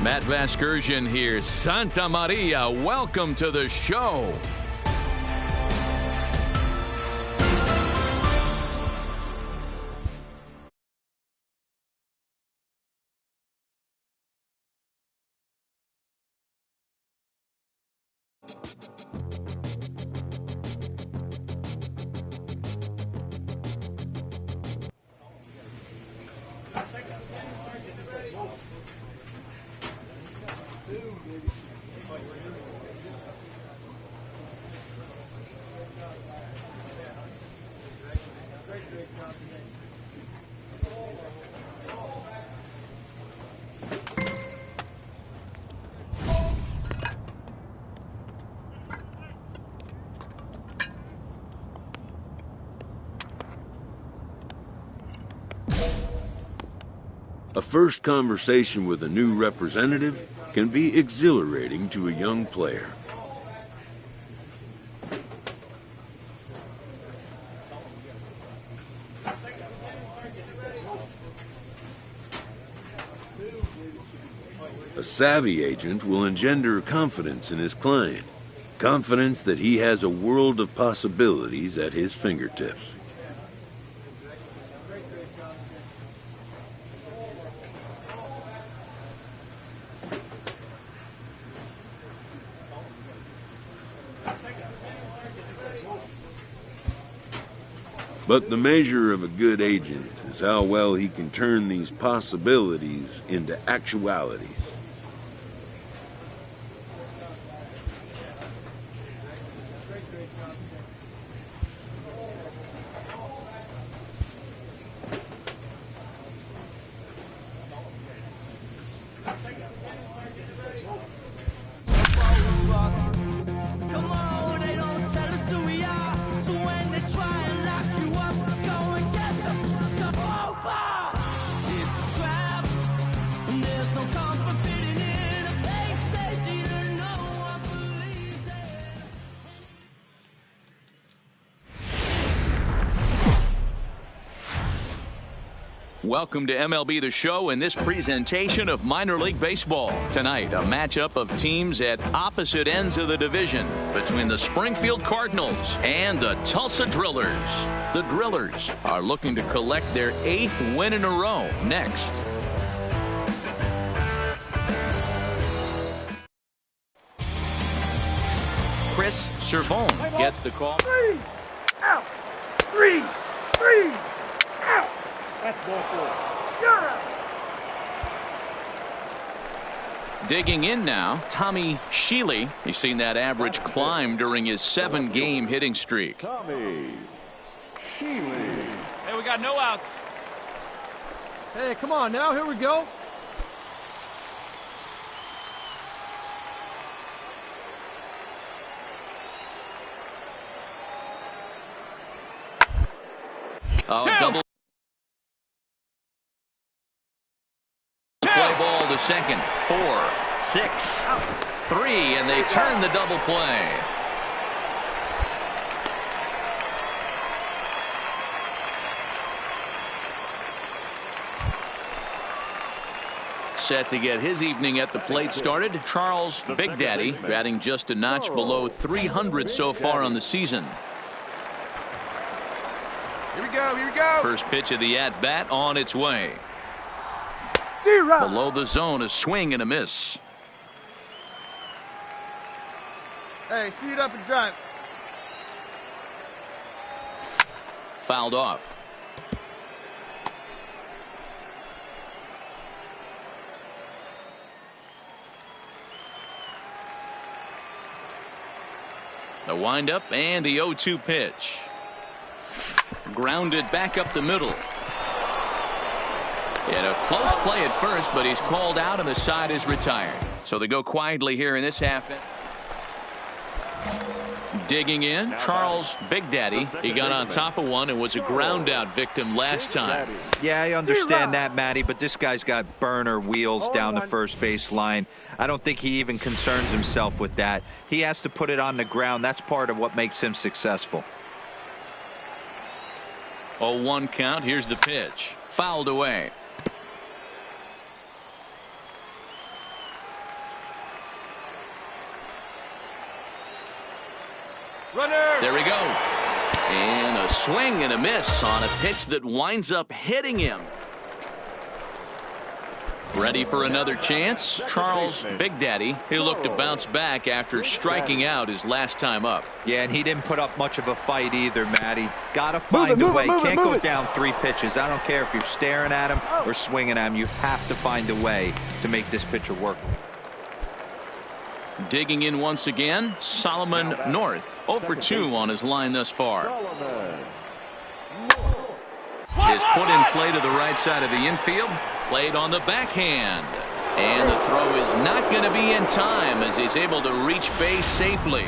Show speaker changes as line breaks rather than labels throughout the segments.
Matt Vasgersian here. Santa Maria, welcome to the show.
A first conversation with a new representative can be exhilarating to a young player. A savvy agent will engender confidence in his client, confidence that he has a world of possibilities at his fingertips. But the measure of a good agent is how well he can turn these possibilities into actualities.
Welcome to MLB The Show in this presentation of minor league baseball. Tonight, a matchup of teams at opposite ends of the division between the Springfield Cardinals and the Tulsa Drillers. The Drillers are looking to collect their 8th win in a row next. Chris Servone gets the call.
3 out. 3 out. That's ball 4. You're out.
Digging in now, Tommy Sheely. He's seen that average climb during his 7-game hitting streak.
Tommy Sheely.
Hey, we got no outs.
Hey, come on now. Here we go.
Oh, double play ball to second. 4, 6, 3, and they turn the double play. Set to get his evening at the plate started. Charles Big Daddy batting just a notch below 300 so far on the season.
Here we go. Here we go.
First pitch of the at-bat on its way. Below the zone, a swing and a miss.
Hey, see it up and drive.
Fouled off. The windup and the 0-2 pitch. Grounded back up the middle. And a close play at first, but he's called out and the side is retired. So they go quietly here in this half. Digging in, Charles Big Daddy. He got on top of one and was a ground out victim last time.
Yeah, I understand that, Matty, but this guy's got burner wheels down the first base line. I don't think he even concerns himself with that. He has to put it on the ground. That's part of what makes him successful.
0-1 count. Here's the pitch. Fouled away.
Runner!
There we go. And a swing and a miss on a pitch that winds up hitting him. Ready for another chance? Charles Big Daddy, he'll look to bounce back after striking out his last time up.
Yeah, and he didn't put up much of a fight either, Matty. Got to find a way. Can't go down 3 pitches. I don't care if you're staring at him or swinging at him. You have to find a way to make this pitcher work.
Digging in once again, Solomon North. 0 for 2 on his line thus far. Is put in play to the right side of the infield. Played on the backhand. And the throw is not going to be in time as he's able to reach base safely.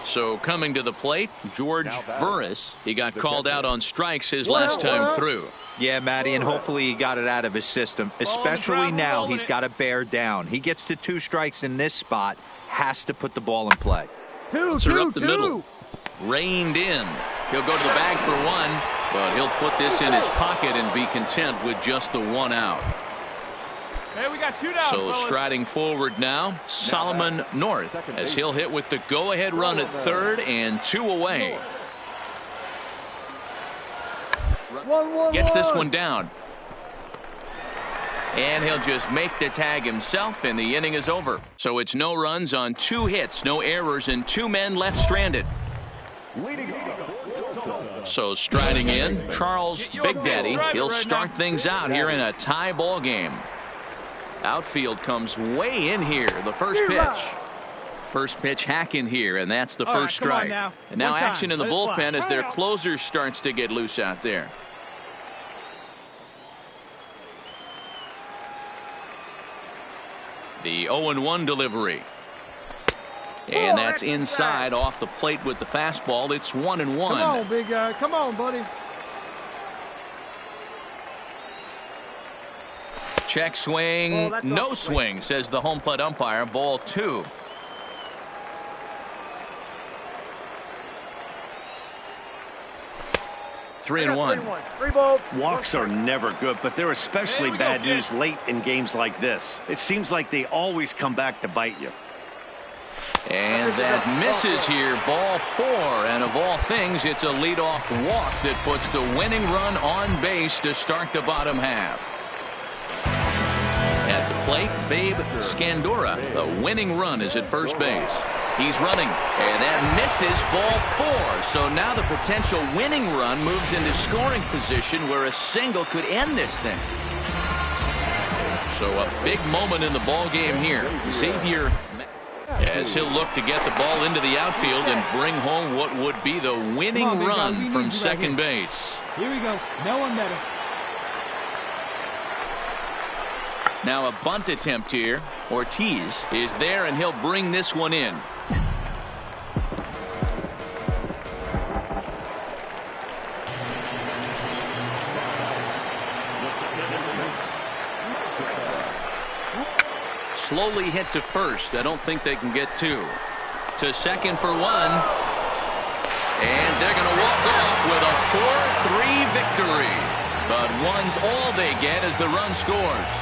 So coming to the plate, George Burris. He got called out on strikes his last time through.
Yeah, Matty, and hopefully he got it out of his system. Especially now, he's got to bear down. He gets to 2 strikes in this spot. Has to put the ball in play.
Two, up the middle. Reined in. He'll go to the bag for 1, but he'll put this in his pocket and be content with just the 1 out.
Hey, we got 2 down,
So
fellas.
striding forward now, Solomon North, as he'll hit with the go-ahead run at third and 2 away. Gets this one down. And he'll just make the tag himself, and the inning is over. So it's no runs on 2 hits, no errors, and 2 men left stranded. So striding in, Charles Big Daddy. He'll start things out here in a tie ball game. Outfield comes way in here. The first pitch. First pitch hack in here, and that's the first strike. And now action in the bullpen as their closer starts to get loose out there. The 0-1 delivery. And that's inside off the plate with the fastball. It's 1-1.
Come on, big guy. Come on, buddy.
Check swing. No swing, says the home plate umpire. Ball 2. Three and one.
3 balls.
Walks are never good, but they're especially bad news late in games like this. It seems like they always come back to bite you.
And that misses here. Ball 4. And of all things, it's a leadoff walk that puts the winning run on base to start the bottom half. At the plate, Babe Scandura. The winning run is at first base. He's running, and that misses. Ball 4. So now the potential winning run moves into scoring position where a single could end this thing. So a big moment in the ball game here. Xavier, as he'll look to get the ball into the outfield and bring home what would be the winning run from second base.
Here we go. No one better.
Now a bunt attempt here. Ortiz is there, and he'll bring this one in. Slowly hit to first. I don't think they can get 2. To second for 1. And they're going to walk off with a 4-3 victory. But 1's all they get as the run scores.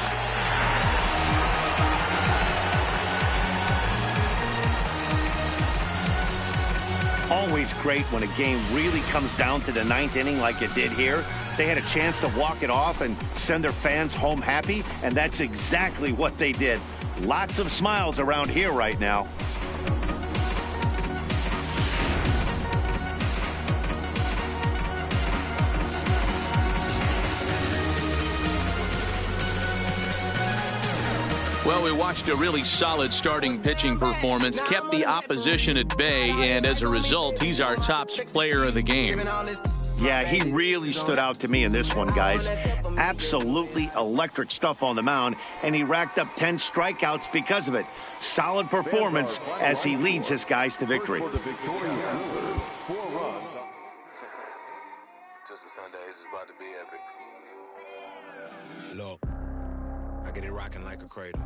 Always great when a game really comes down to the 9th inning like it did here. They had a chance to walk it off and send their fans home happy, and that's exactly what they did. Lots of smiles around here right now.
Well, we watched a really solid starting pitching performance, kept the opposition at bay, and as a result, he's our top player of the game.
Yeah, he really stood out to me in this one, guys. Absolutely electric stuff on the mound, and he racked up 10 strikeouts because of it. Solid performance as he leads his guys to victory.
Just a Sunday, this is about to be epic.
Look, I get it rocking like a cradle.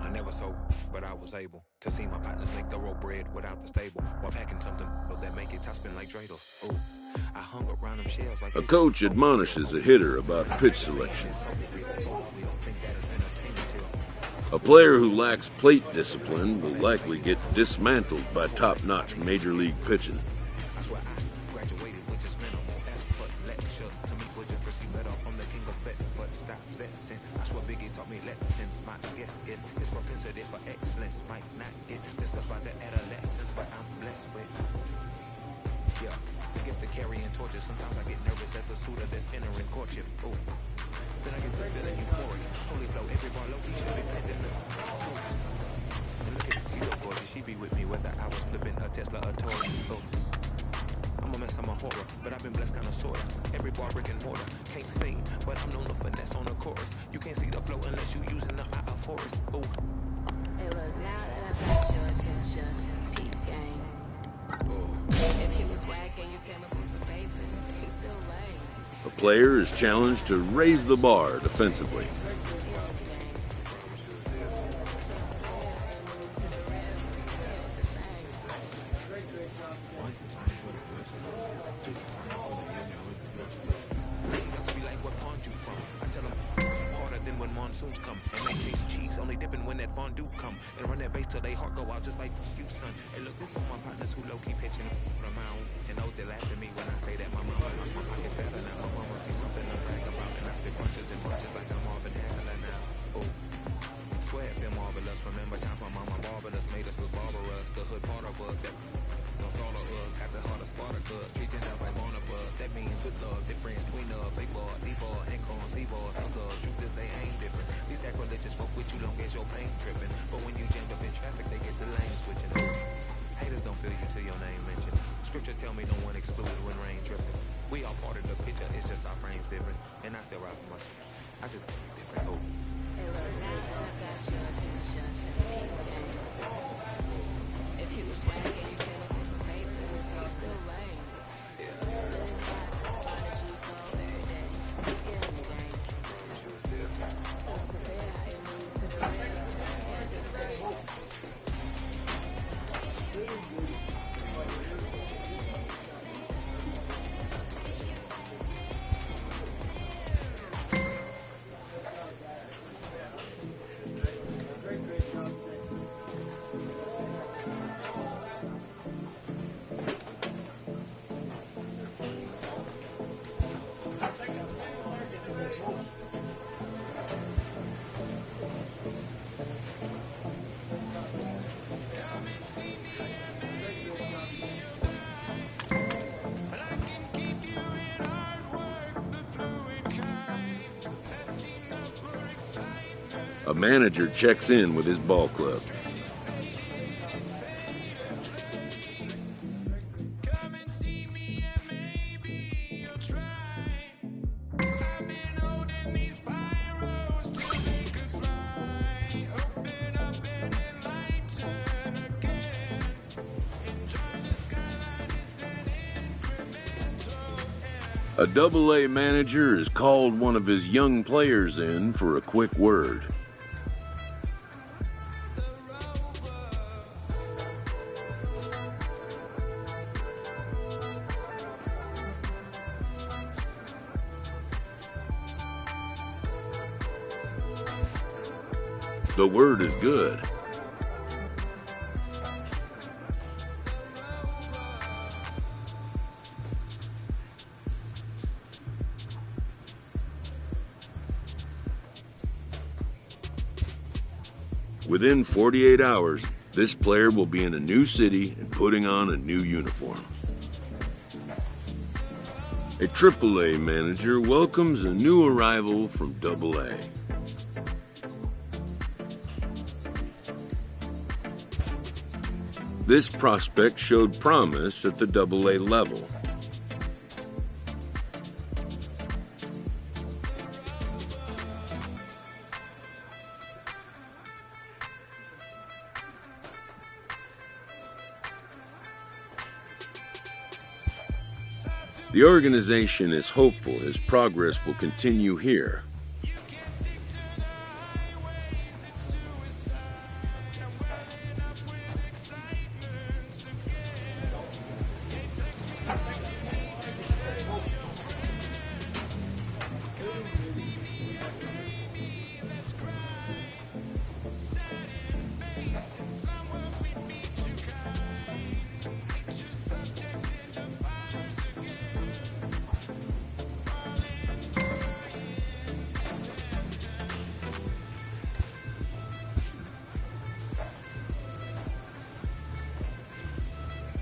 I never sold, but I was able to see my partners make the road bread without the stable while packing something that make it top spin like dreidels. Ooh, I hung around them shells like
A coach admonishes a hitter about pitch selection. A player who lacks plate discipline will likely get dismantled by top-notch major league pitching.
That's where I graduated with just minimal effort. Lectures to me was just receive better from the king of Bedford. Stop vexing. That's what Biggie taught me lessons. My guess is his propensity for excellence might not get discussed by the adolescents, but I'm blessed with. Yeah, the gift of carrying torches. Sometimes I get nervous as a suitor that's entering courtship. Ooh. Then I get to feeling euphoric. Holy flow, every bar low-key should be pending. And look at she's so gorgeous. She be with me whether I was flipping a Tesla or Tory. Oh. I'm a mess, I'm a horror, but I've been blessed kinda sorta. Every bar brick and mortar. Can't sing, but I'm known to finesse on the chorus. You can't see the flow unless you using the eye of Horus. Ooh.
Hey look, now that I've got your attention, peep game. If you was whack and you came up with some paper, he's still lame.
A player is challenged to raise the bar defensively.
Monsoons come and they chase cheese, only dipping when that fondue come and run that bass till they heart go out just like you, son. Hey, look, this for my partners who low-key pitching around and those that laughed at me when I stayed at my mama. My pockets fatter now, my mama see something to brag about, and I spit punches and punches like I'm Marvin Hagler now. Oh, swear it feel marvelous. Remember time for mama barbarous made us look barbarous. The hood part of us that lost all of us, got the heart of Spartacus, treating us like Barnabas. That means with love, difference between us, fake bar, D-bar, and corn, C-bar. Some thugs, truth is they ain't different. These sacrilegious folk with you long as your pain tripping. But when you jammed up in traffic, they get the lane switching. Haters don't feel you till your name mentioned. Scripture tell me no one excluded when rain dripping. We all part of the picture, it's just our frames different. And I still ride for my, I just different. Oh.
Hey look, now that I've got your attention, peep game. If you was whack and you came up with some paper, he's still lame.
A manager checks in with his ball club. A Double-A manager has called one of his young players in for a quick word. The word is good. Within 48 hours, this player will be in a new city and putting on a new uniform. A Triple-A manager welcomes a new arrival from Double-A. This prospect showed promise at the Double-A level. The organization is hopeful his progress will continue here.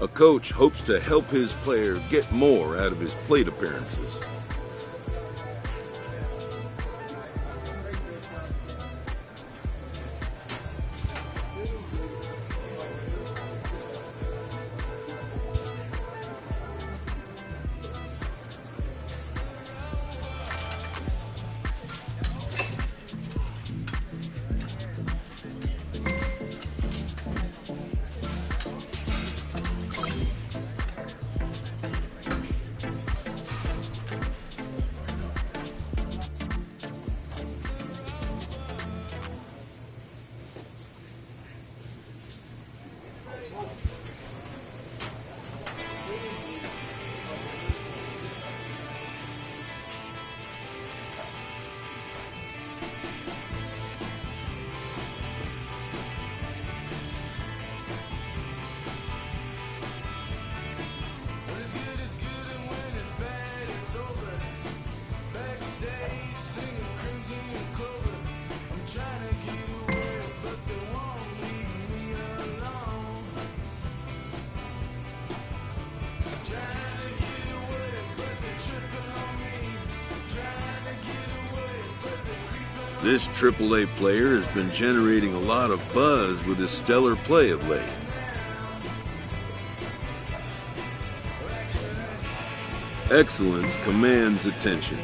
A coach hopes to help his player get more out of his plate appearances. This AAA player has been generating a lot of buzz with his stellar play of late. Excellence commands attention.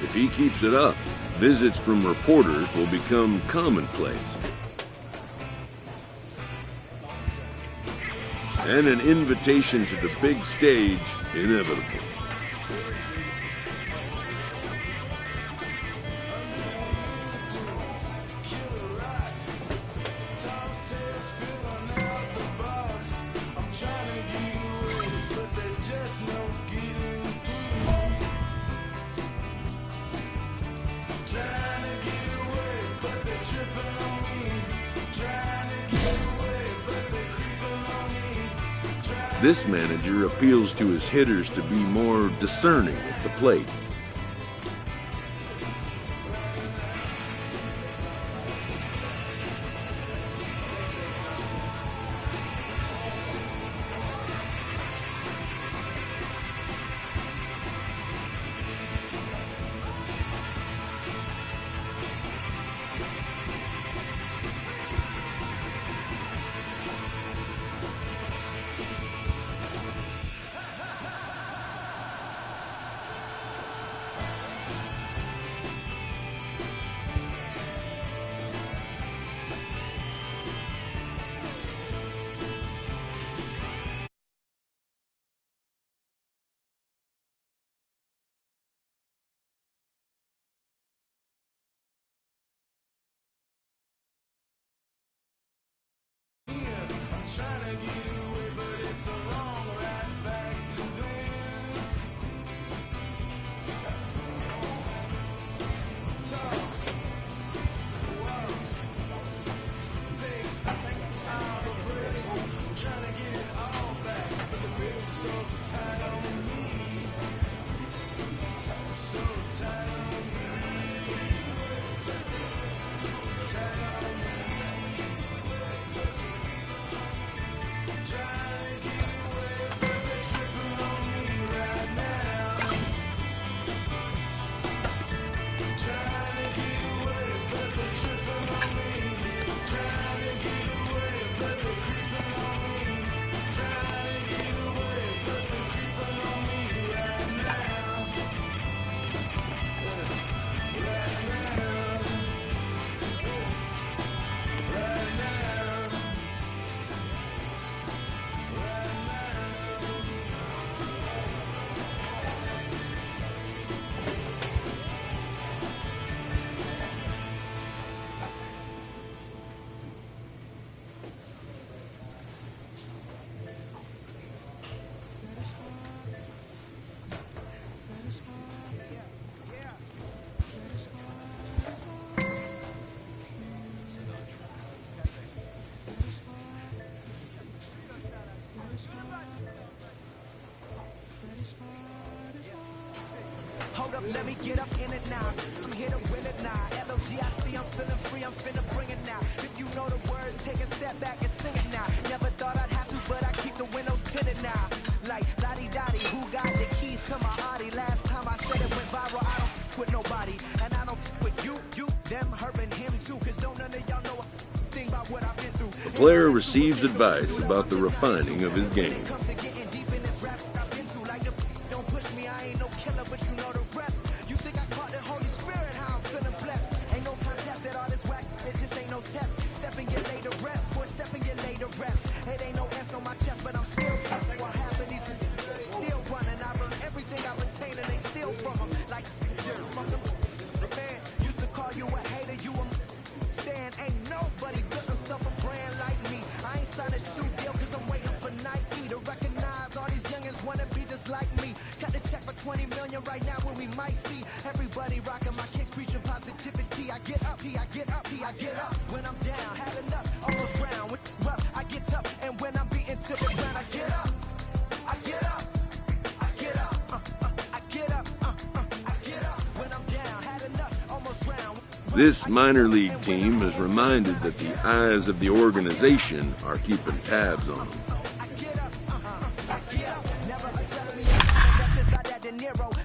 If he keeps it up, visits from reporters will become commonplace. And an invitation to the big stage inevitable. This manager appeals to his hitters to be more discerning at the plate.
Hold up, let me get up in it now. I'm here to win it now. LOGIC, I'm feeling free, I'm finna bring it now. If you know the words, take a step back and sing it now. Never thought I'd have to, but I keep the windows tinted now. them, hurting him too, cause don't none of y'all know a thing about what I've been through.
The player receives advice about the refining of his game.
Don't push me, I ain't no killer, but you know the rest. You think I caught the Holy Spirit, how I'm feeling blessed. Ain't no contest at all this whack, it just ain't no test. Step and get laid to rest, boy, step and get laid to rest. It ain't no S on my chest, but I'm still tough. While half of these still running, I run everything I retain and they steal from them. Like, the man used to call you a hater, you a stand. Ain't nobody built himself a brand like me. I ain't signed a shoe deal cause I'm waiting for Nike to recognize all these youngins wanna be just like me. Cut the check for 20 million right now when we might see everybody rocking my kicks, preaching positivity. I get up, I get up, I get up. When I'm down, had enough, almost round. With rough, I get tough, and when I'm beaten to the ground, I get up, I get up, I get up, I get up, I get up. When I'm down, had enough, almost round.
This minor league team is reminded that the eyes of the organization are keeping tabs on them.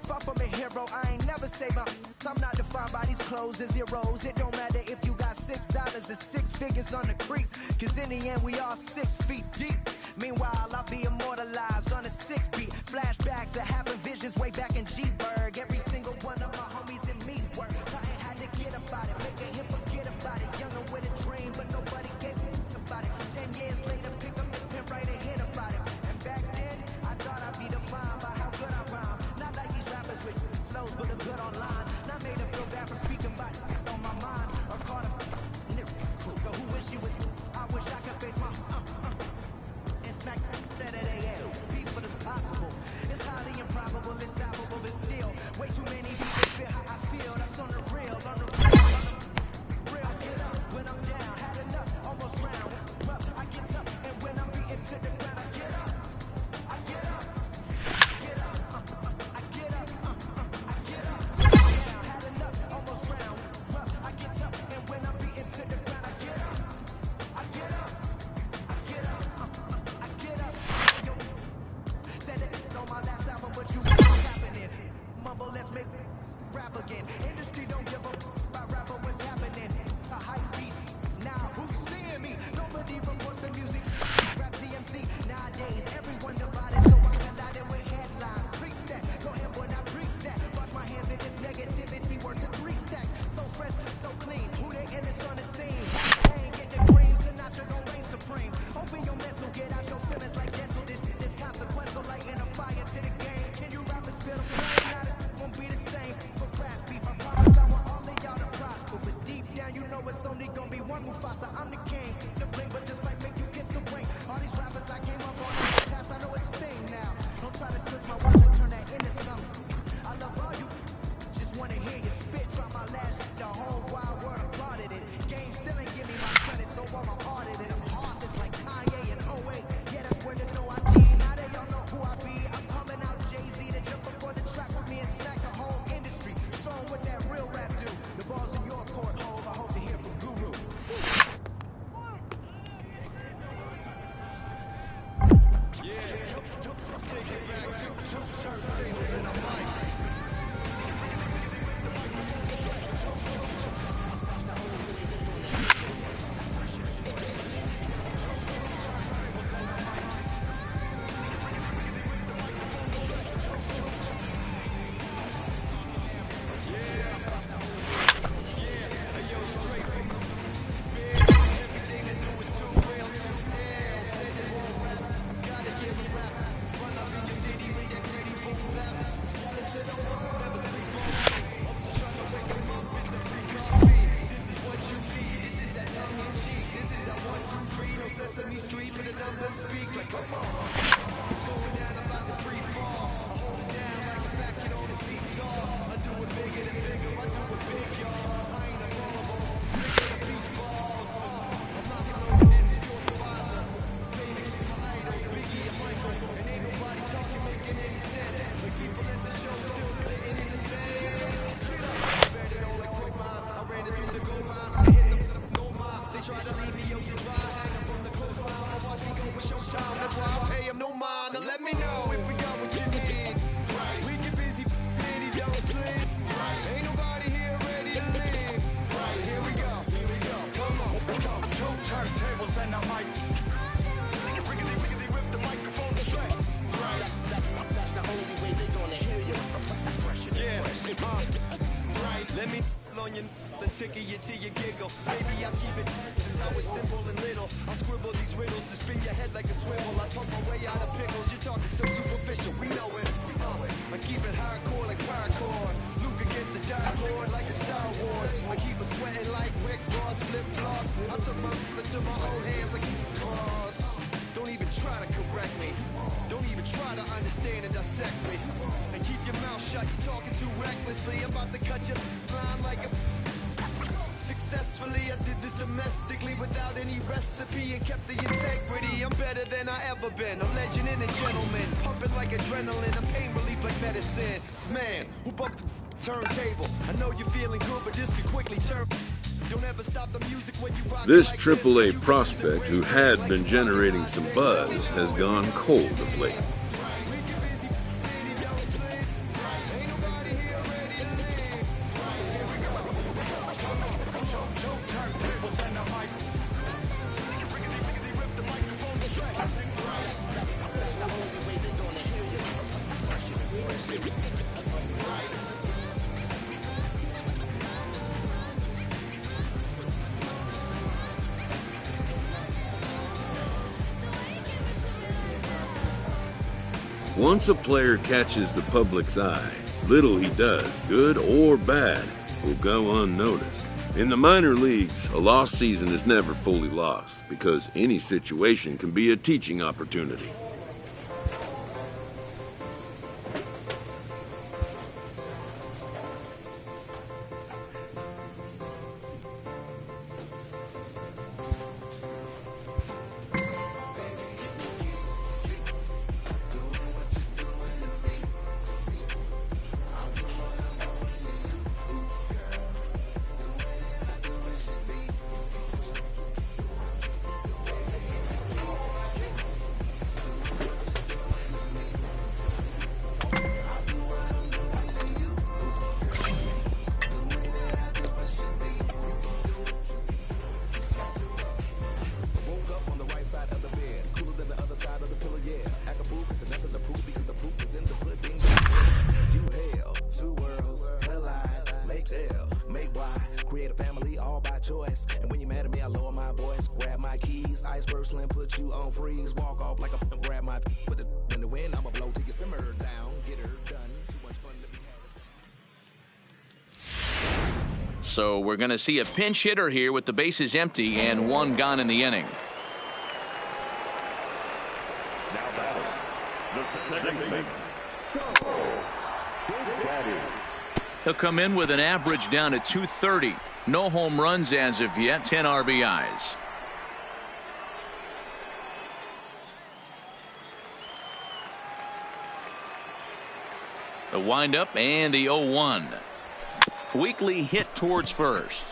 Far from a hero, I ain't never say my. I'm not defined by these clothes as zeros. It don't matter if you got $6 or 6 figures on the creek, cause in the end we all 6 feet deep. Meanwhile, I'll be immortalized on a 6 beat. Flashbacks of having visions way back in G-Berg. Every single one of my homies and me work. I ain't had to get about it, make a hit, forget about it. Younger with a dream, but nobody gave a about it. 10 years later, pick up the pen, write a hit about it. And back then, I thought I'd be defined by how good I rhyme. Not like these rappers with flows, but a good online. Not made to feel bad for speaking about it on my mind. Or caught a who wish he was. I wish I could face my and smack that at AM. Peaceful as possible. It's highly improbable, it's stoppable, but still way too many people feel how I feel. That's on the real, on the real. I get up when I'm down, had enough, almost round. Rough, I get tough, and when I'm beaten to the ground, I get up. I get up. Get up. I get up. I get up. Down, had enough, almost round. Rough, I get tough, and when I'm beaten to the ground, I get up. I get up. I get up. I get up. Said it on my last album, but you what's happening? Mumble, let's make rap again. Industry don't give a about rapper, what's happening? A hype beast. Now who's seeing me? Nobody reports the music. Rap TMC nowadays, everyone divided, so I collided with headlines. Preach that, go ahead, boy, now preach that. Wash my hands in this negativity, work to 3 stacks. So fresh, so clean. Who they in this on the scene? Hey, get the cream, Sinatra gon' reign supreme. Open your mental, get out your feelings like dental. This consequential, like in a fire to the game. Can you rappers feel the flame? Not it won't be the same. For rap beef, I promise I want all of y'all to prosper. But deep down, you know it's only gonna be one Mufasa. I'm the king. The bling, but just might make you kiss the ring. All these rappers I came up on in the past, I know it's sting now. Don't try to twist my words and turn that into something. I love all you. Just wanna hear you spit. Drop my last shit, the whole wide world applauded it. Game still ain't give me my credit, so I'm audited. I'm heartless like Kanye and 08. Yeah, that's where they know I team. Now they all know who I be. I'm calling out Jay-Z to jump up on the track with me and smack the whole industry. Show 'em what that real rap do. The ball's in your court, Hov. I hope to hear from Guru. Ain't nobody here ready to live. So wanna tickle you till you giggle. Maybe I keep it since I was simple and little. I'll scribble these riddles to spin your head like a swivel. I talk my way out of pickles. You're talking so superficial. We know it. I keep it hardcore like paracord. Luke against the Dark Lord like a Star Wars. I keep it sweating like Rick Ross flip flops. I took my to my own hands like cross. Don't even try to correct me. Don't even try to understand and dissect me. And keep your mouth shut. You're talking too recklessly. I'm about to cut your line like a. Successfully, I did this domestically without any recipe and kept the integrity. I'm better than I ever been. A legend and a gentleman, pumping like adrenaline. I'm pain relief like medicine. Man, who bumped the turntable? I know you're feeling good, but this could quickly turn. Don't ever stop the music when you rock.
This AAA prospect, who had been generating some buzz, has gone cold of late. Once a player catches the public's eye, little he does, good or bad, will go unnoticed. In the minor leagues, a lost season is never fully lost because any situation can be a teaching opportunity.
And when you're mad at me, I lower my voice, grab my keys, iceberg slim, put you on freeze, walk off like a grab my put it in the wind. I'ma blow till you simmer down, get her done. Too much fun to be had.
So we're going to see a pinch hitter here with the bases empty and one gone in the inning.
Now batting, the second baseman, Big Daddy.
He'll come in with an average down to 230. No home runs as of yet, 10 RBIs. The windup and the 0-1. Weakly hit towards first.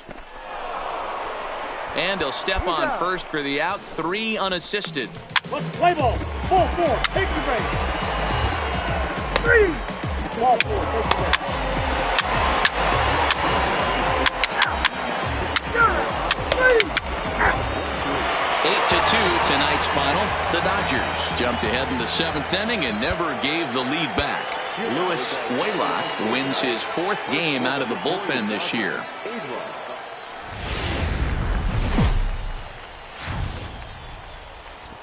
And he'll step on first for the out, 3 unassisted.
Let's play ball. Ball 4. Take the break. 3. Ball 4. Take the break.
8-2 tonight's final. The Dodgers jumped ahead in the 7th inning and never gave the lead back. Lewis Waylock wins his 4th game out of the bullpen this year.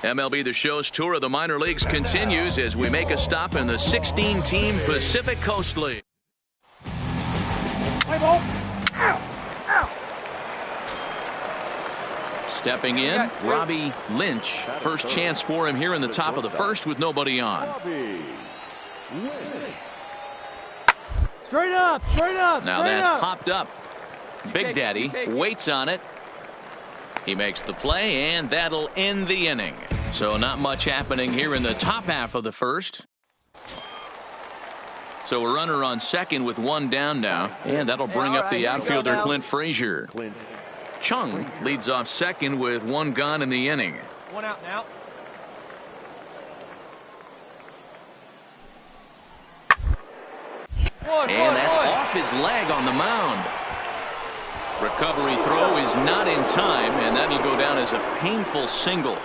MLB The Show's tour of the minor leagues continues as we make a stop in the 16-team Pacific Coast League.
Play ball. Ow. Ow.
Stepping in, Robbie Lynch. First chance for him here in the top of the first with nobody on.
Straight up, straight up.
Now that's popped up. Big Daddy waits on it. He makes the play, and that'll end the inning. So not much happening here in the top half of the first. So a runner on second with one down now, and that'll bring up the outfielder Clint Frazier. Chung leads off second with one gone in the inning.
One out now.
And that's off his leg on the mound. Recovery throw is not in time, and that'll go down as a painful single.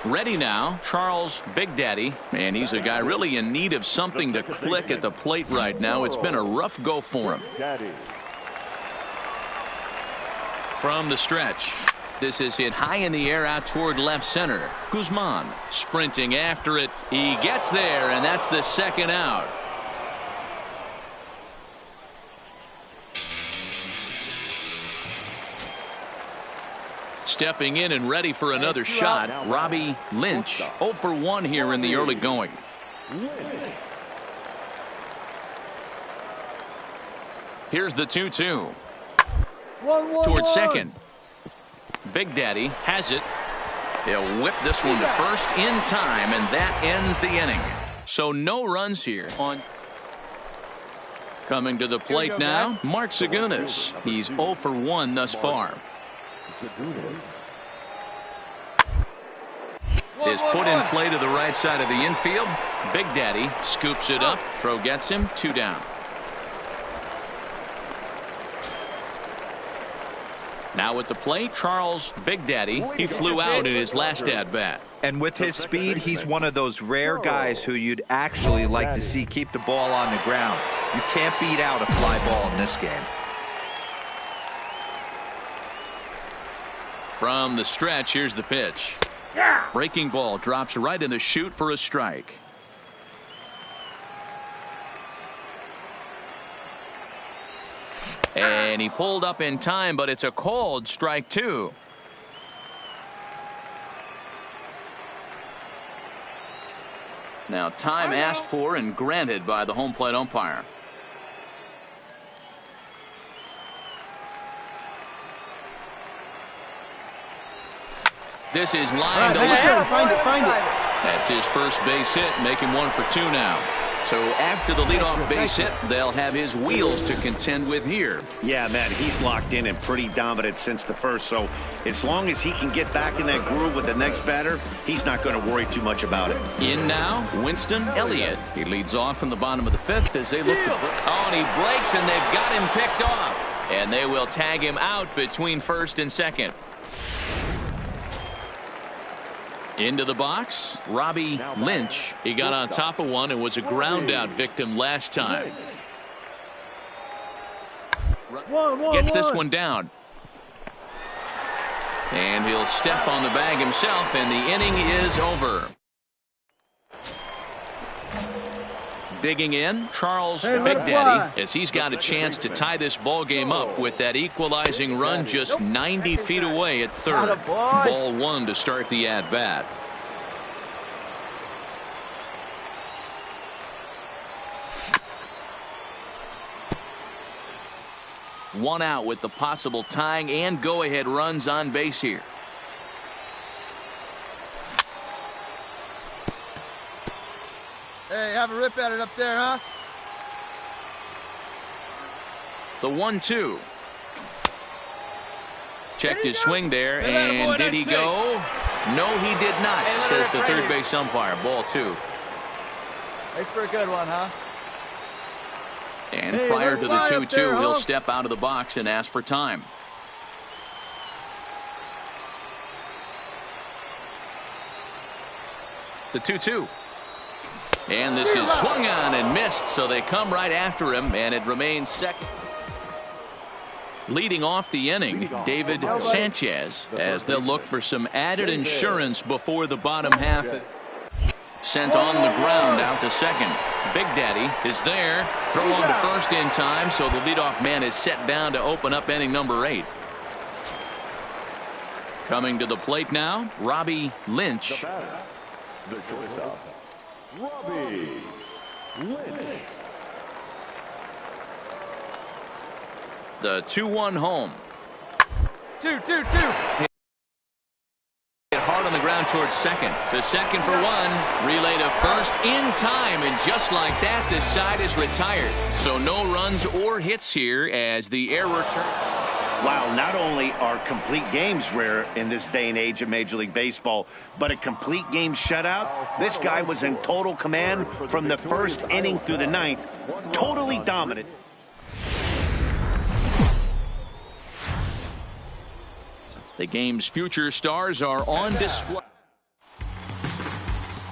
Ready now, Charles Big Daddy, and he's a guy really in need of something to click at the plate right now. It's been a rough go for him. From the stretch, this is hit high in the air out toward left center. Guzman sprinting after it. He gets there, and that's the second out. Stepping in and ready for another shot, Robbie Lynch. 0 for 1 here in the early going. Here's the 2-2. Towards second. Big Daddy has it. He'll whip this one to first in time, and that ends the inning. So no runs here. Coming to the plate now, Mark Zagunis. He's 0 for 1 thus far. Is put in play to the right side of the infield. Big Daddy scoops it up. Throw gets him. 2 down. Now at the plate, Charles Big Daddy. He flew out in his last at-bat.
And with his speed, he's one of those rare guys who you'd actually like to see keep the ball on the ground. You can't beat out a fly ball in this game.
From the stretch, here's the pitch. Breaking ball drops right in the chute for a strike. And he pulled up in time, but it's a called strike 2. Now time asked for and granted by the home plate umpire. This is line to left.
Find it.
That's his first base hit, making 1 for 2 now. So after the leadoff base hit, they'll have his wheels to contend with here.
Yeah, man, he's locked in and pretty dominant since the first. So as long as he can get back in that groove with the next batter, he's not going to worry too much about it.
In now, Winston Elliott. He leads off from the bottom of the 5th as they look to... Oh, and he breaks, and they've got him picked off. And they will tag him out between first and second. Into the box, Robbie Lynch. He got on top of one and was a ground out victim last time. Gets this one down. And he'll step on the bag himself, and the inning is over. Digging in, Charles Big Daddy, as he's got a chance to tie this ball game up with that equalizing run just 90 feet away at third. Ball 1 to start the at-bat. One out with the possible tying and go-ahead runs on base here.
Hey, have a rip at it up there, huh?
The 1-2. Checked his swing there, and did he go? No, he did not, says the third base umpire. Ball 2.
Thanks for a good one, huh?
And prior to the 2-2, he'll step out of the box and ask for time. The 2-2. And this is swung on and missed, so they come right after him, and it remains second. Leading off the inning, David Sanchez, as they'll look for some added insurance before the bottom half. Sent on the ground out to second. Big Daddy is there. Throw on to first in time, so the leadoff man is set down to open up inning number 8. Coming to the plate now, Robbie Lynch.
The shortstop, Robbie Lynch.
The 2-1 home.
2-2-2.
Hit hard on the ground towards second. The second for 1. Relay to first in time, and just like that, the side is retired. So no runs or hits here as the error turns.
Wow, not only are complete games rare in this day and age of Major League Baseball, but a complete game shutout. This guy was in total command from the first inning through the 9th. Totally dominant.
The game's future stars are on display.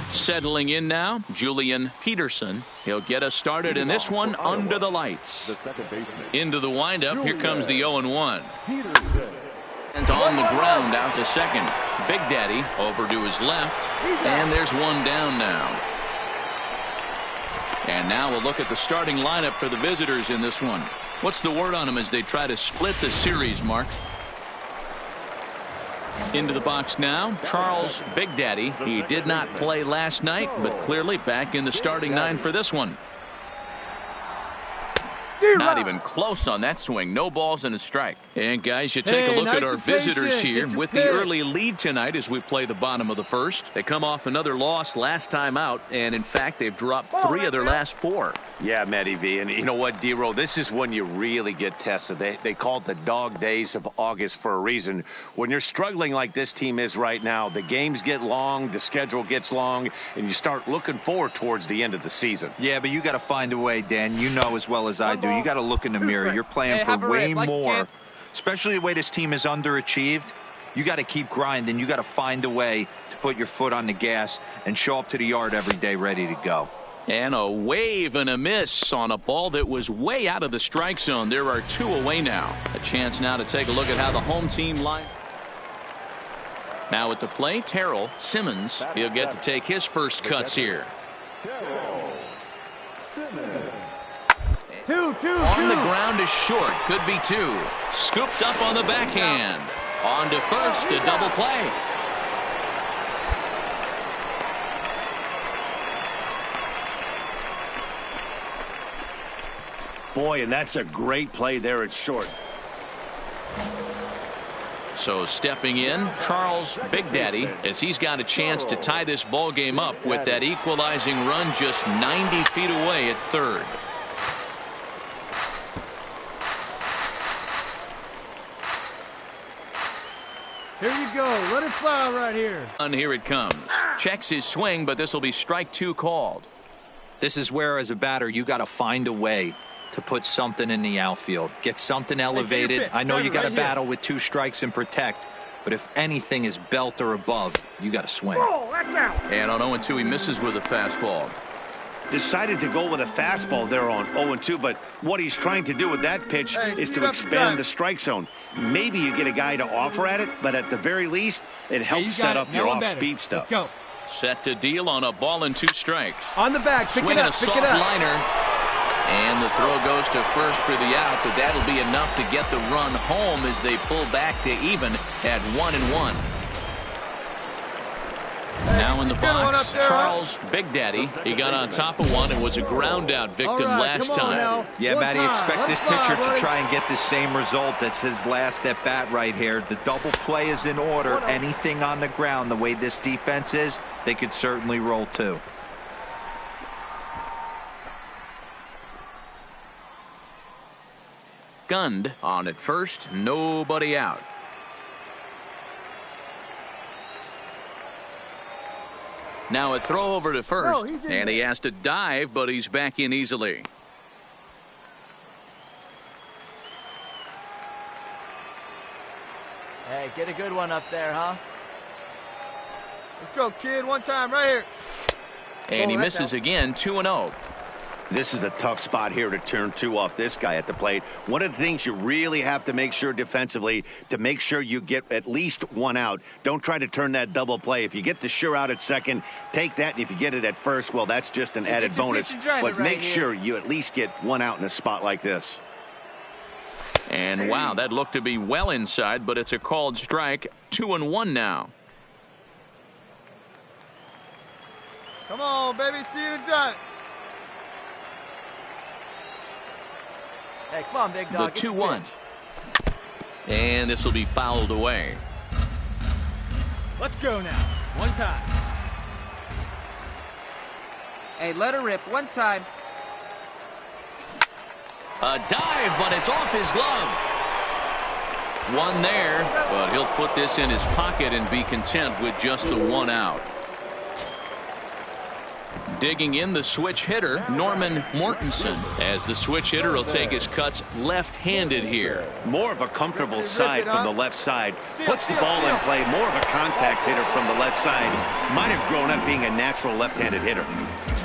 Settling in now, Julian Peterson. He'll get us started in this one under the lights. Into the windup, here comes the 0-1. On the ground out to second. Big Daddy over to his left. And there's one down now. And now we'll look at the starting lineup for the visitors in this one. What's the word on them as they try to split the series, Mark? Into the box now, Charles Big Daddy. He did not play last night, but clearly back in the starting nine for this one. Not even close on that swing. No balls and a strike. And guys, you take a look at our visitors here with the early lead tonight as we play the bottom of the first. They come off another loss last time out, and in fact they've dropped 3 of their last 4.
Yeah, Matty V, and you know what, D-Roll, this is when you really get tested. They call it the dog days of August for a reason. When you're struggling like this team is right now, the games get long, the schedule gets long, and you start looking forward towards the end of the season.
Yeah, but you got to find a way, Dan. You know as well as I do. You got to look in the mirror. You're playing for way more, especially the way this team is underachieved. You got to keep grinding. You got to find a way to put your foot on the gas and show up to the yard every day ready to go.
And a wave and a miss on a ball that was way out of the strike zone. There are 2 away now. A chance now to take a look at how the home team lines. Now at the plate, Terrell Simmons. He'll get to take his first cuts here.
Two.
On the ground is short. Could be 2. Scooped up on the backhand. On to first, a double play.
Boy, and that's a great play there at short.
So stepping in, Charles Big Daddy, as he's got a chance to tie this ball game up with that equalizing run just 90 feet away at third.
Here you go. Let it fly right here.
And here it comes. Checks his swing, but this will be strike 2 called.
This is where, as a batter, you got to find a way to put something in the outfield. Get something elevated. I know you got to battle with 2 strikes and protect, but if anything is belt or above, you got to swing.
And on 0-2, he misses with a fastball.
Decided to go with a fastball there on 0-2, but what he's trying to do with that pitch is to expand the strike zone. Maybe you get a guy to offer at it, but at the very least, it helps set up your off-speed stuff.
Let's go.
Set to deal on a ball and 2 strikes.
On the back, pick
Swinging
it up,
a soft liner. And the throw goes to first for the out, but that'll be enough to get the run home as they pull back to even at 1-1. Now in the box, Charles Big Daddy. He got on top of one and was a ground out victim last time.
Yeah, Matty, expect this pitcher to try and get the same result. That's his last at bat right here. The double play is in order. Anything on the ground, the way this defense is, they could certainly roll 2.
Gunned on at first, nobody out. Now a throw over to first, and he has to dive, but he's back in easily.
Hey, get a good one up there, huh?
Let's go, kid. One time right here.
And he misses again, 2-0.
This is a tough spot here to turn 2 off this guy at the plate. One of the things you really have to make sure defensively to make sure you get at least 1 out. Don't try to turn that double play. If you get the sure out at second, take that. And if you get it at first, well, that's just an added bonus. But make sure you at least get 1 out in a spot like this.
And wow, that looked to be well inside, but it's a called strike. 2-1 now.
Come on, baby. See you in the giant.
Hey, come on, big dog.
The 2-1. And this will be fouled away.
Let's go now. One time.
Hey, let her rip. One time.
A dive, but it's off his glove. One there, but he'll put this in his pocket and be content with just the 1 out. Digging in the switch hitter, Norman Mortensen, as the switch hitter will take his cuts left-handed here.
More of a comfortable side from the left side. Puts the ball in play. More of a contact hitter from the left side. Might have grown up being a natural left-handed hitter.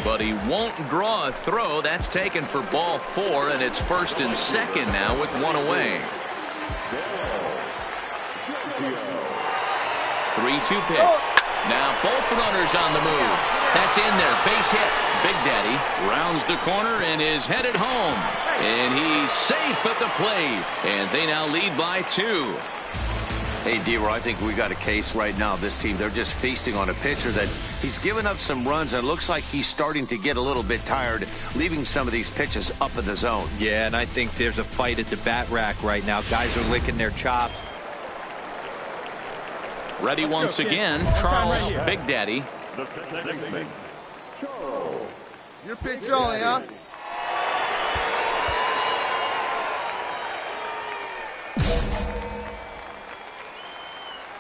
But he won't draw a throw. That's taken for ball 4, and it's first and second now with 1 away. 3-2 pitch. Now both runners on the move. That's in there. Base hit. Big Daddy rounds the corner and is headed home. And he's safe at the plate. And they now lead by 2.
Hey, D-Roy, I think we got a case right now. This team, they're just feasting on a pitcher that he's given up some runs, and it looks like he's starting to get a little bit tired, leaving some of these pitches up in the zone.
Yeah, and I think there's a fight at the bat rack right now. Guys are licking their chops.
Ready once again, Charles Big Daddy.
Your pitch only, huh?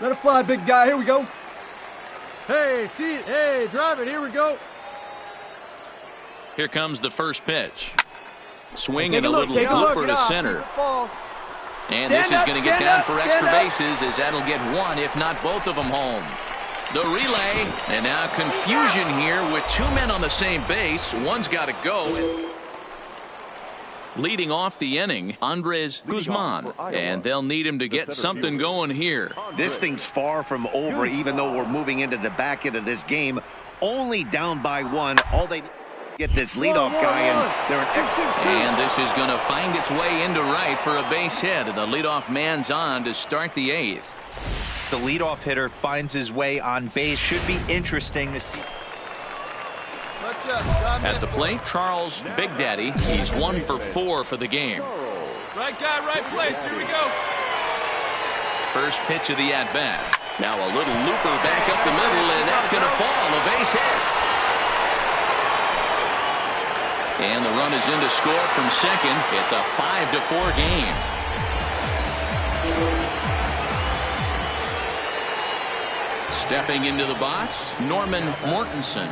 Let it fly, big guy. Here we go. Hey, drive it. Here we go.
Here comes the first pitch. Swinging a little looper to center. And this is going to get down for extra bases, as that'll get one, if not both of them, home. The relay, and now confusion here with 2 men on the same base. One's got to go. Leading off the inning, Andres Guzman, and they'll need him to get something going here.
This thing's far from over, even though we're moving into the back end of this game. Only down by 1. All they get this leadoff guy, and they're
and this is going to find its way into right for a base hit. And the leadoff man's on to start the 8th.
The leadoff hitter finds his way on base. Should be interesting to see.
At the plate, Charles Big Daddy. He's 1 for 4 for the game.
Right guy, right place. Here we go.
First pitch of the at-bat. Now a little looper back up the middle, and that's going to fall. A base hit. And the run is in to score from second. It's a 5-4 game. Stepping into the box, Norman Mortensen.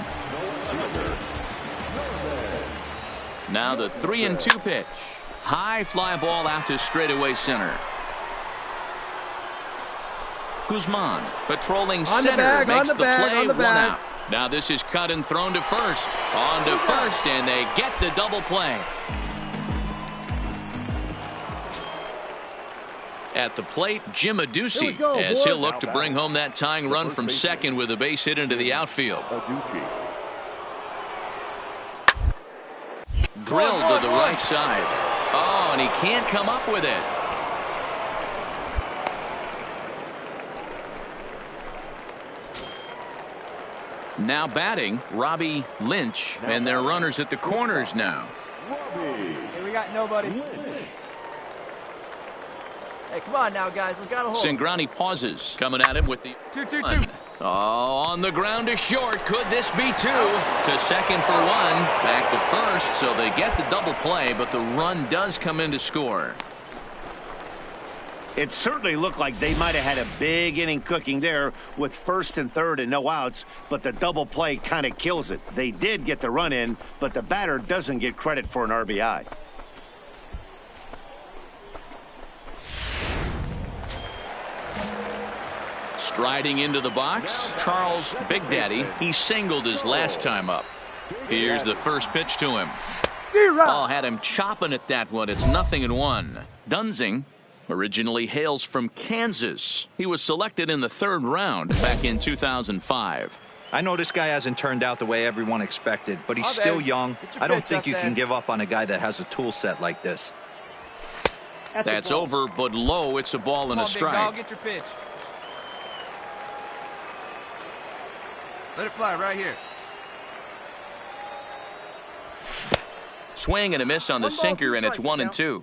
Now the 3-2 pitch. High fly ball out to straightaway center. Guzman patrolling center, makes the play, 1 out. Now this is cut and thrown to first. On to first, and they get the double play. At the plate, Jim Adduci, as he'll look to bring home that tying run from second with a base hit into the outfield. Drilled to the right side. Oh, and he can't come up with it. Now batting, Robbie Lynch, and their runners at the corners now.
Hey, we got nobody. Hey, come on now, guys. We got a hold.
Cingrani pauses, coming at him with the
2-2-2.
Oh, on the ground to short. Could this be 2? To second for 1. Back to first, so they get the double play, but the run does come in to score.
It certainly looked like they might have had a big inning cooking there with first and third and no outs, but the double play kind of kills it. They did get the run in, but the batter doesn't get credit for an RBI.
Striding into the box, Charles Big Daddy. He singled his last time up. Here's the first pitch to him. Ball had him chopping at that one. It's 0-1. Dunzing originally hails from Kansas. He was selected in the 3rd round back in 2005.
I know this guy hasn't turned out the way everyone expected, but he's still young. I don't think you can give up on a guy that has a tool set like this.
That's over, but low. It's a ball and a strike.
Get your pitch.
Let it fly right here.
Swing and a miss on the sinker, and it's 1-2.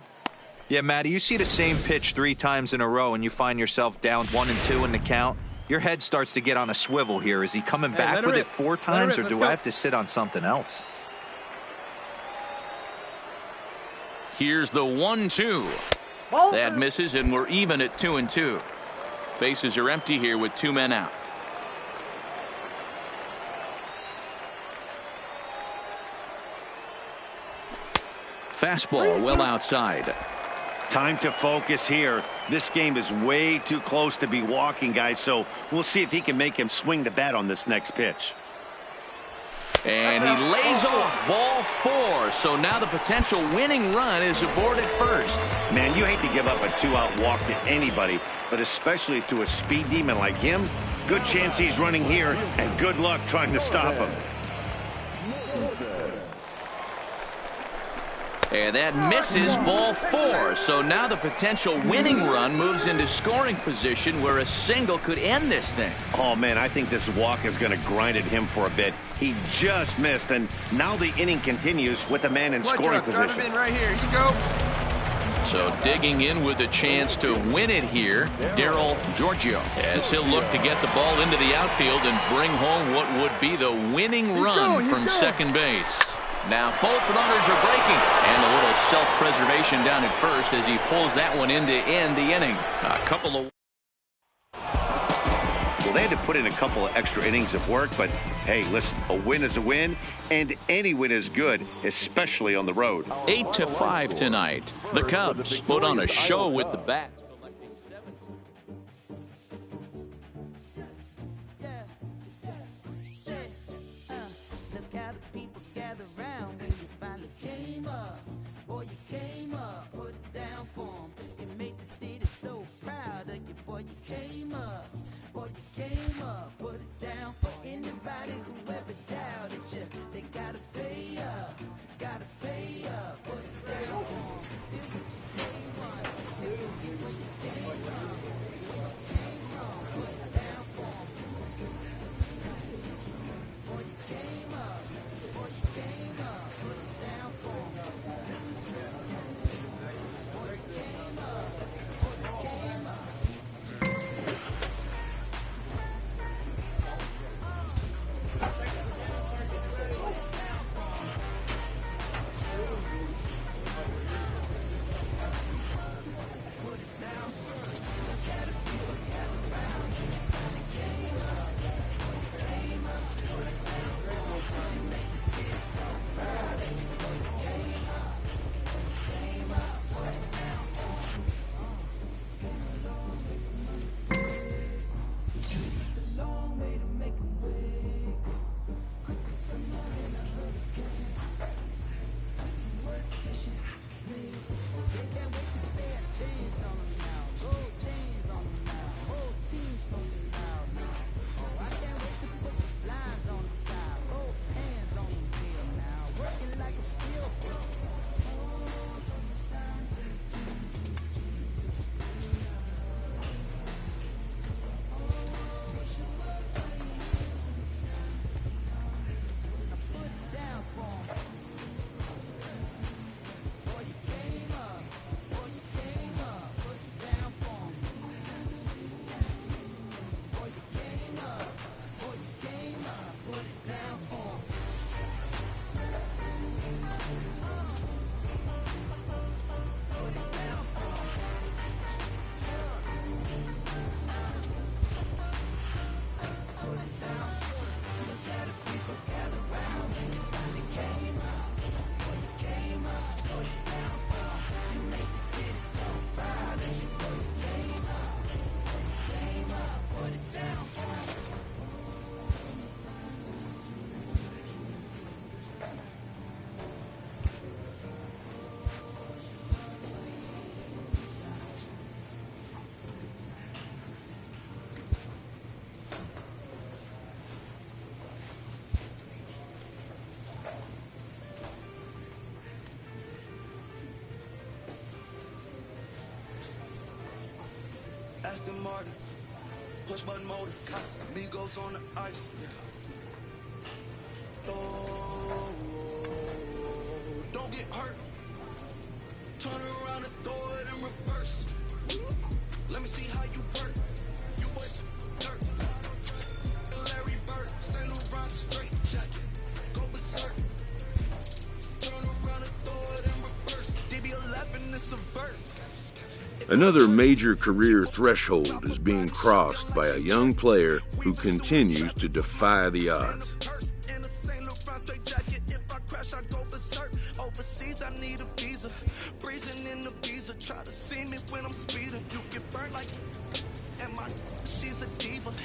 Yeah, Matty, you see the same pitch 3 times in a row, and you find yourself down 1-2 in the count. Your head starts to get on a swivel here. Is he coming back with it 4 times, or do I have to sit on something else?
Here's the 1-2. That misses, and we're even at 2-2. Bases are empty here with 2 men out. Fastball well outside.
Time to focus here. This game is way too close to be walking, guys, so we'll see if he can make him swing the bat on this next pitch.
And he lays off ball 4. So now the potential winning run is aboard at first.
Man, you hate to give up a 2-out walk to anybody, but especially to a speed demon like him. Good chance he's running here, and good luck trying to stop him.
And that misses ball 4. So now the potential winning run moves into scoring position where a single could end this thing.
Oh, man, I think this walk is going to grind at him for a bit. He just missed, and now the inning continues with a man in scoring position.
Drive him in right here. You go.
So digging in with a chance to win it here, Darryl Giorgio, as he'll look to get the ball into the outfield and bring home what would be the winning run from second base. Now both runners are breaking, and a little self-preservation down at first as he pulls that one in to end the inning. A couple of...
Well, they had to put in a couple of extra innings of work, but hey, listen, a win is a win, and any win is good, especially on the road.
8-5 tonight. The Cubs put on a show with the bats.
Aston Martin, push button motor, Migos on the ice. Oh, don't get hurt. Turn around and throw it in reverse. Let me see how you work. You was dirt. Larry Bird, St. Laurent straight jacket. Go berserk. Turn around and throw it in reverse. DB11 is a verse.
Another major career threshold is being crossed by a young player who continues to defy the odds.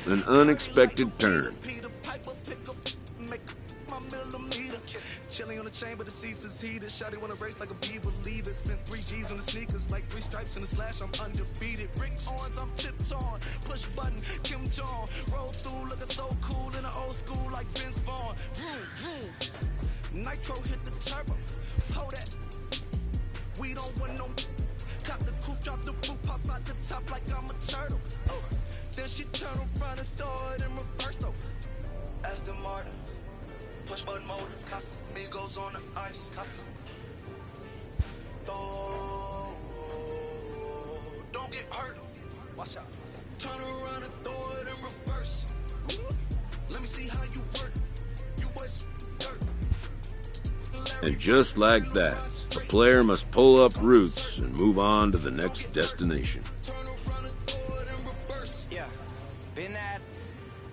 An unexpected turn.
Chilling on the chain, but the seats is heated. Shawty wanna race like a bee, believe it. Spent 3 G's on the sneakers, like 3 stripes in the slash. I'm undefeated. Rick Owens, I'm tiptoeing. Push button, Kim Jong. Roll through, looking so cool in the old school, like Vince Vaughn. Vroom, vroom. Nitro hit the turbo. Hold that. We don't want no. Cop the coupe, drop the boot, pop out the top like I'm a turtle. Oh. Then she turn around and throw it in reverse though. Aston Martin. Push button motor, Migos on the ice. Don't get hurt. Watch out. Turn around and throw it in reverse. Let me see how you work. You boys dirt.
And just like that, a player must pull up roots and move on to the next destination.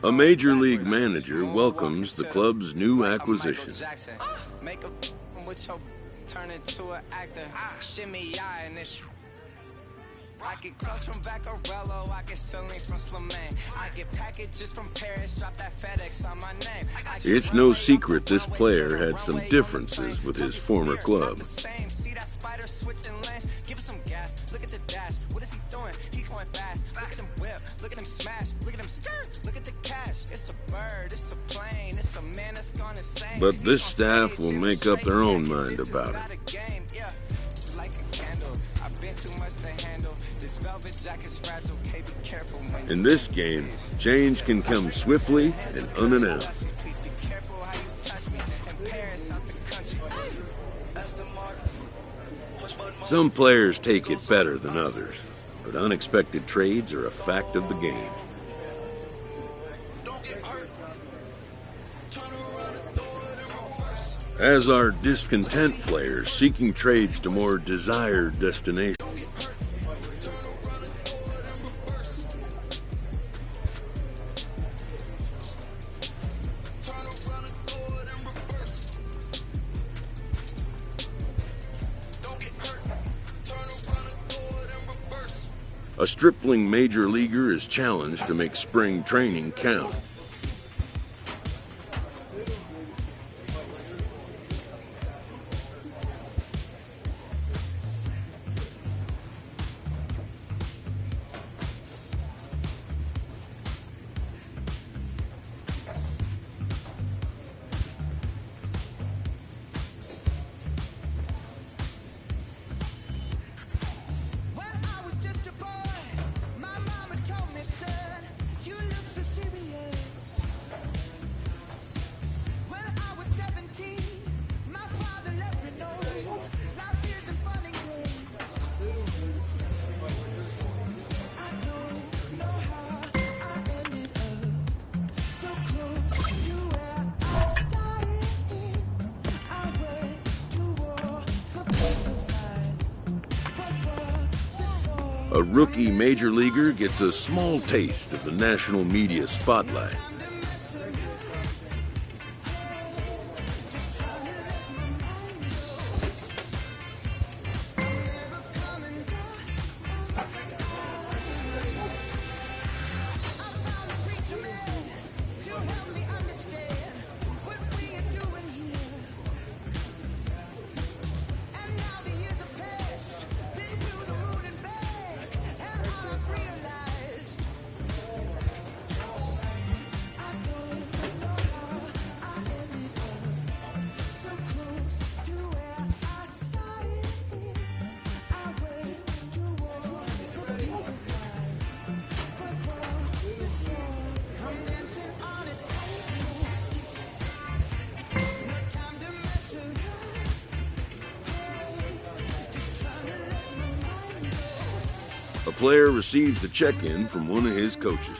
A major league manager welcomes the club's new acquisition.
Make a with your turn into an actor. Shimmy in this. I get clothes from Vaccarello, I get ceilings from Slimane. I get packages from Paris, drop that FedEx on my name.
It's no secret this player had some differences with his former club.
See that spider switching lanes? Give us some gas. Look at the dash. What is he doing? He going fast. Look at him whip. Look at him smash. Look at him skirt. Look at the cash. It's a bird. It's a plane. It's a man that's gone insane.
But this staff will make up their own mind about it. In this game, change can come swiftly and unannounced. Some players take it better than others, but unexpected trades are a fact of the game. As are discontent players seeking trades to more desired destinations. A stripling major leaguer is challenged to make spring training count. A rookie major leaguer gets a small taste of the national media spotlight. A player receives a check-in from one of his coaches.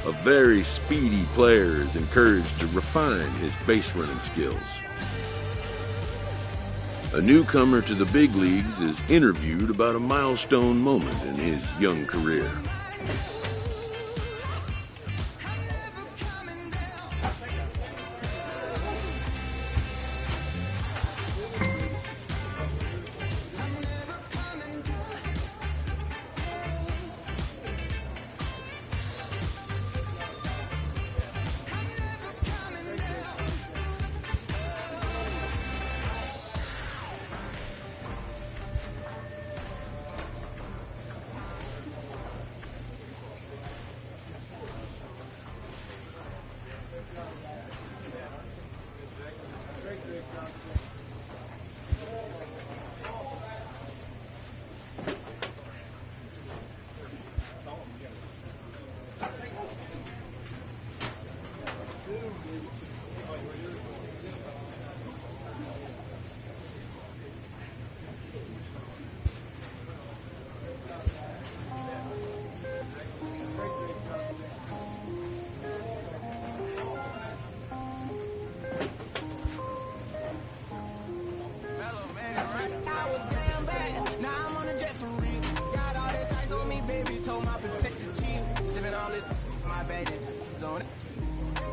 A very speedy player is encouraged to refine his base running skills. A newcomer to the big leagues is interviewed about a milestone moment in his young career.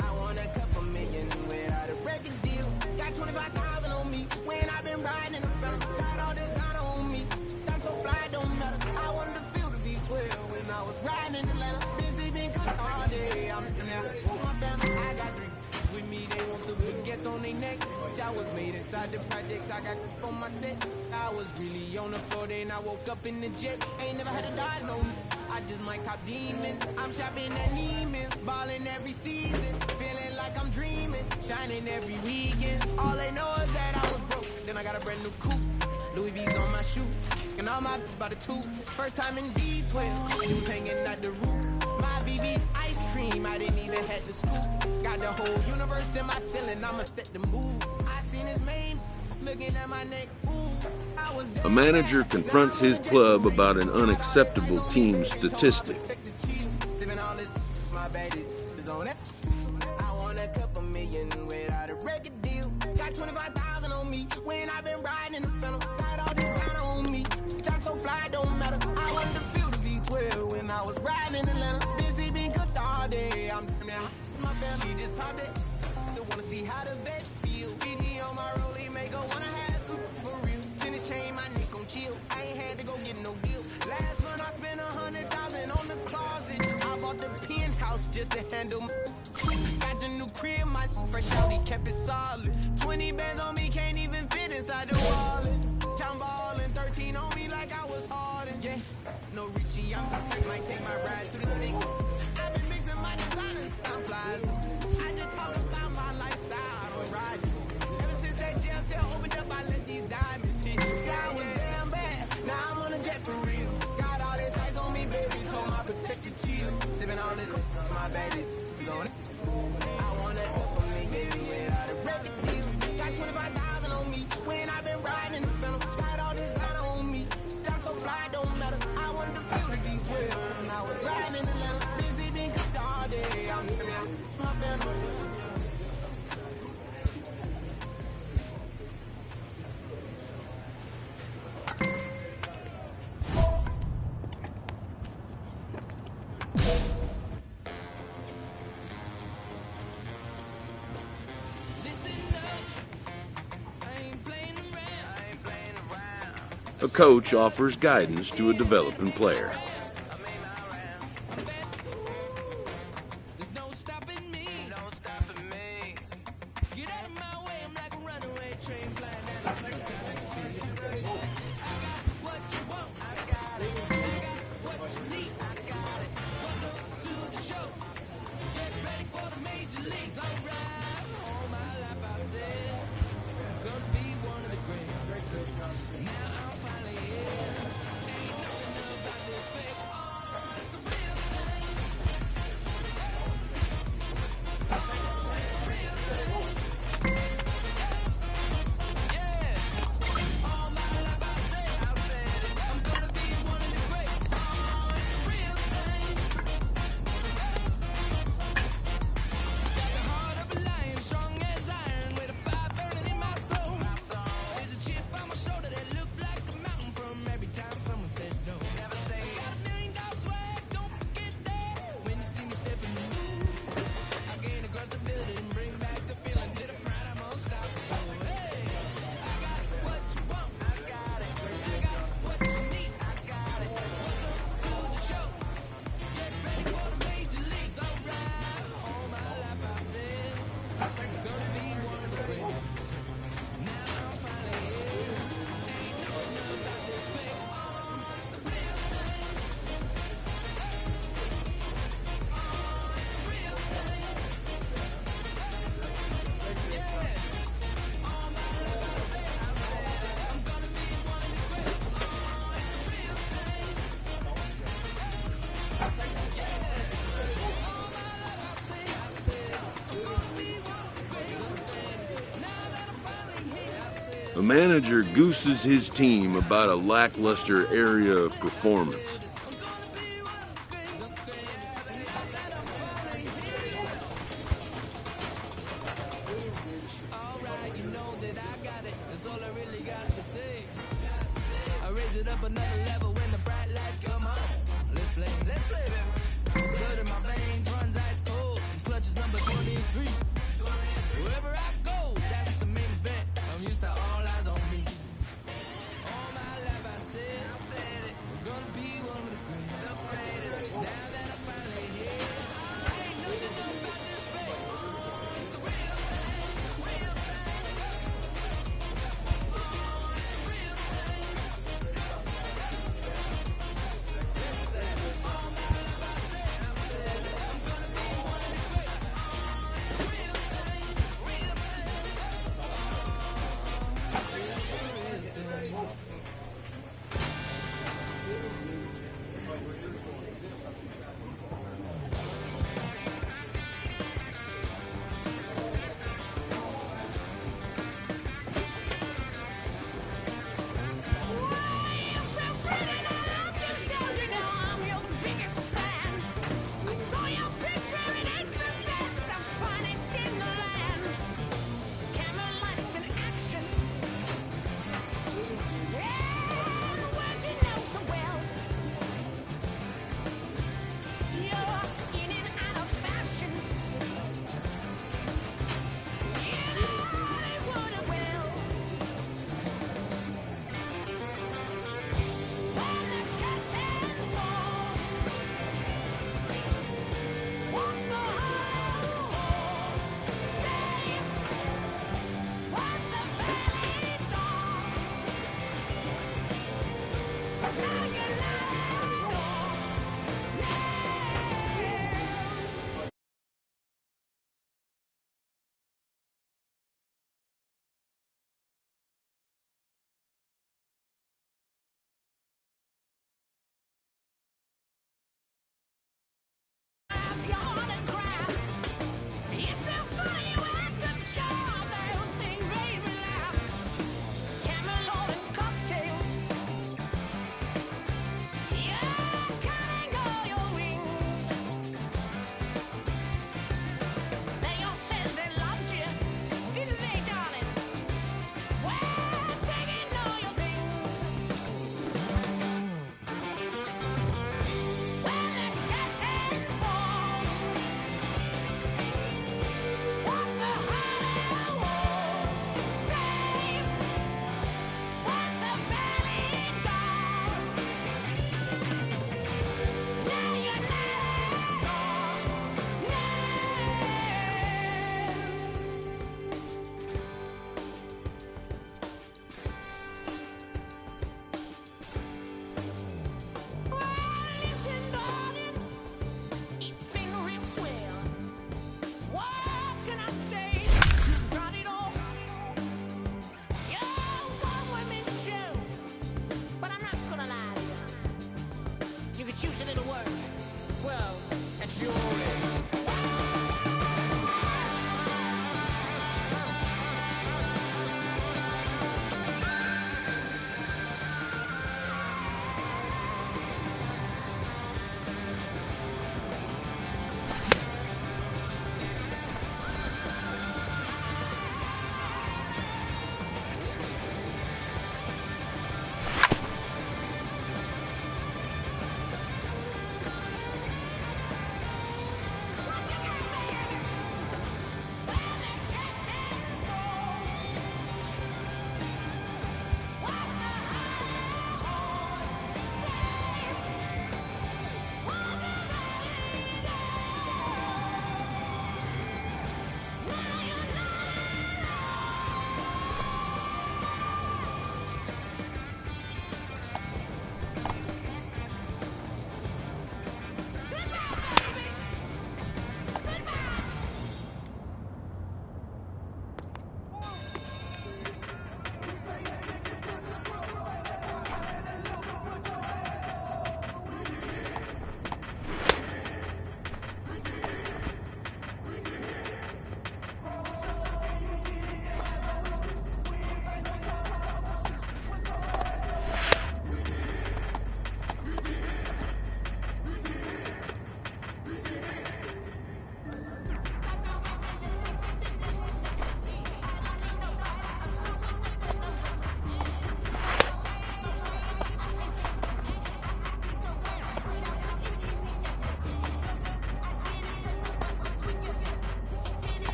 I want a couple million without a record deal. Got 25,000 on me when I've been riding in the front. Got all this on me. I'm so fly, don't matter. I wanted to feel the V12 when I was riding in Atlanta. Busy been cooked all day. I'm now with my family. I got three with me. They want the baguettes on their neck. I was made inside the projects. I got on my set. I was really on the floor. Then I woke up in the jet. Ain't never had to die, no. I just might cop demon. I'm shopping at Neiman's, balling every season, feeling like I'm dreaming, shining every weekend. All they know is that I was broke. Then I got a brand new coupe, Louis V's on my shoe, and all my by the two. First time in D12, she was hanging at the roof. My BB's ice cream, I didn't even have to scoop. Got the whole universe in my ceiling, I'ma set the mood. I seen his name, looking at my neck. Ooh.
A manager confronts his club about an unacceptable team statistic.
I want a couple million without a record deal. Got 25,000 on me when I've been riding in the phantom. Got all this on me. I'm so fly, don't matter. I wanted to feel the V12 when I was riding in Atlanta. Busy being cooked all day. I'm now my family. She just popped it. Don't wanna see how the vet feel. VG on my rollie, make her wanna have some for real. Tennis chain, my neck on chill. I ain't had to go get no deal. Last one I spent 100,000 on the closet. I bought the penthouse just to handle my. Got the new crib, my fresh out, he kept it solid. 20 bands on me, can't even fit inside the wallet. I'm ballin', 13 on me like I was hardin'. Yeah, no Richie, I might take my ride through the six. I've been mixing my designer, I'm flies. I just talk about my lifestyle, I don't ride. Ever since that jail cell opened up, I let these diamonds hit. I was damn bad, now I'm on a jet for real. Got all this ice on me, baby, told my protector chill. Sippin' all this, my baby is on it. I want a couple million without a record deal. Got 25,000 on me when I've been riding in the phantom. Got all this on me. I'm so fly, don't matter. I wanted to feel the V12 when I was riding in Atlanta. Busy being cooked all day. I'm now my family.
A coach offers guidance to a developing player.
Now I'm finally here. Ain't nothing about this fake.
A manager gooses his team about a lackluster area of performance.
You're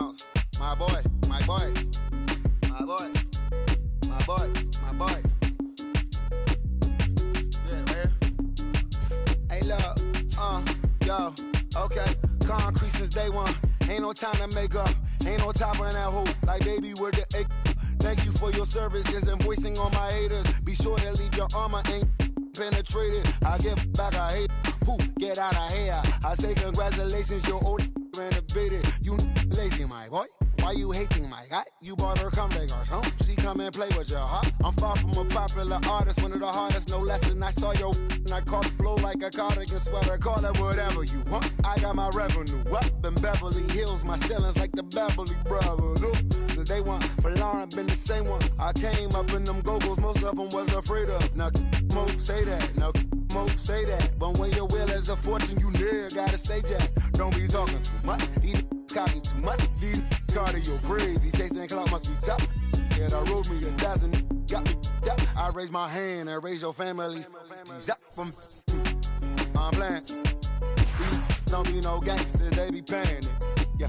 Bounce. My boy, my boy, my boy, my boy, my boy. Yeah, man. Hey, look, yo, okay. Concrete since day one. Ain't no time to make up. Ain't no top on that hoe. Like, baby, where the egg? Thank you for your service. Just invoicing on my haters. Be sure to leave your armor ain't penetrated. I give back, I hate. Poof, get out of here. I say congratulations, your old renovated. You lazy, my boy. Why you hating my guy? You bought her come back or something. She come and play with your heart. I'm far from a popular artist, one of the hardest, no less than I saw your and I caught it blow like a cardigan sweater. Call it whatever you want. I got my revenue up in Beverly Hills. My ceilings like the Beverly Brothers. Since day one, for Lauren been the same one. I came up in them go-go's, most of them was afraid of. Now, Mo say that. Now, Mo say that. But when your will is a fortune, you never gotta say that. Don't be talking too much. These copy too much. These cardio crazy. Chasing clout must be tough. Yeah, I wrote me a dozen. Got me up. I raise my hand and raise your family. From I'm playing. Don't be no gangsters, they be paying it. Yeah.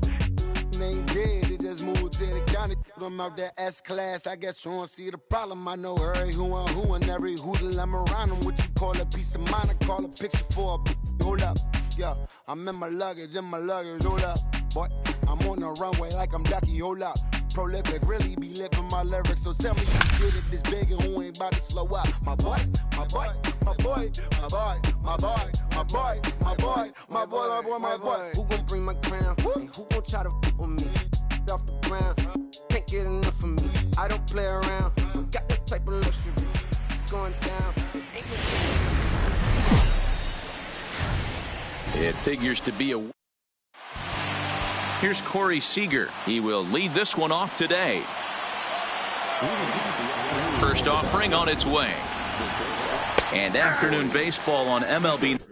Ain't dead, they just moved to the county. Them out there S-class, I guess you don't see the problem. I know every who and every hoodle I'm around them. What you call a piece of mind, I call a picture for a hold up. Yeah, I'm in my luggage, hold up. Boy, I'm on the runway like I'm Ducky, hold up. Prolific, really be living my lyrics. So tell me who get it this big and who ain't about to slow up. My boy, my boy, my boy, my boy, my boy, my boy, my boy, my boy, my boy, my boy.
Who gon' bring my crown? And who gon' try to f with me? Off the ground, can't get enough of me. I don't play around. Got that type of luxury going down.
It figures to be a. Here's Corey Seager. He will lead this one off today. First offering on its way. And afternoon baseball on MLB.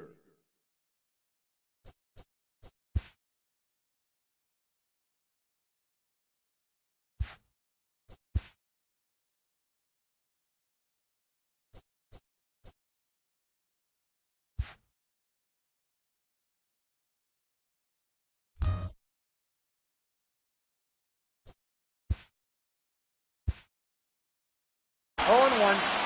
Oh, and 1.